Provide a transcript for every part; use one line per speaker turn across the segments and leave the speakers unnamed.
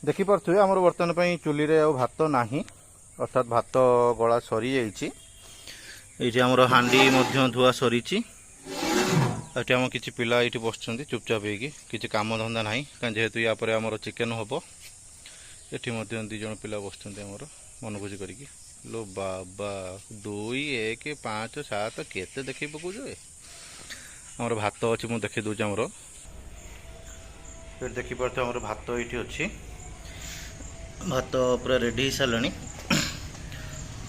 देखिपे आम बर्तमान चूली रे भात नाही अर्थात भात गला सरी जाइए। ये आमर हांडी धुआ सरी ये आम कि पिला ये बस चुपचाप होगी कम धंदा ना कहीं जेहेतु या आमर चिकेन हम ये दिज पिला बस मन खुशी कर लो बाबा 2 1 5 7 केते देखे पकाऊ आमर भात अच्छी मुझे देखी दूसरी आमर फिर देखिपे आमर भात ये अच्छी भात पूरा रेडी हो सारे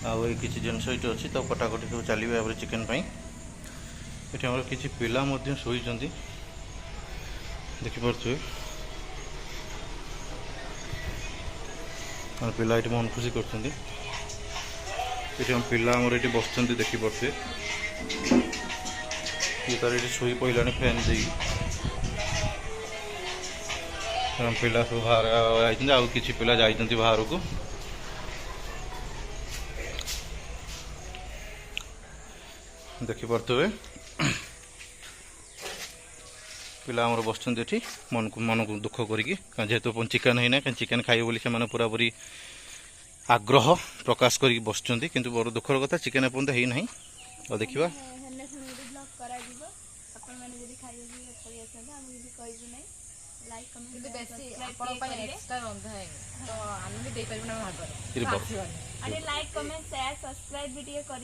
आई किसी जिनस ये अच्छी तो कटाकटी सब चलिए चिकेन ये आम कि पिला शोई देखिपे पिला ये मन खुशी कर पिला ये बस देखिपे ये तार ये शोई पड़ा फैन दे पिला सब बाहर आ कि पिला जाइए बाहर को देखिपे पिला आमर बस मन को दुख करेतु जेहेतु चिकेन है ना कहीं चिकेन खाइए बोली से पूरा पूरी आग्रह प्रकाश कर बस किंतु बड़ दुखर कथा चिकेन एपर्तंत है ना और देखा
लाइक कमेंट शेयर सब्सक्राइब भी कर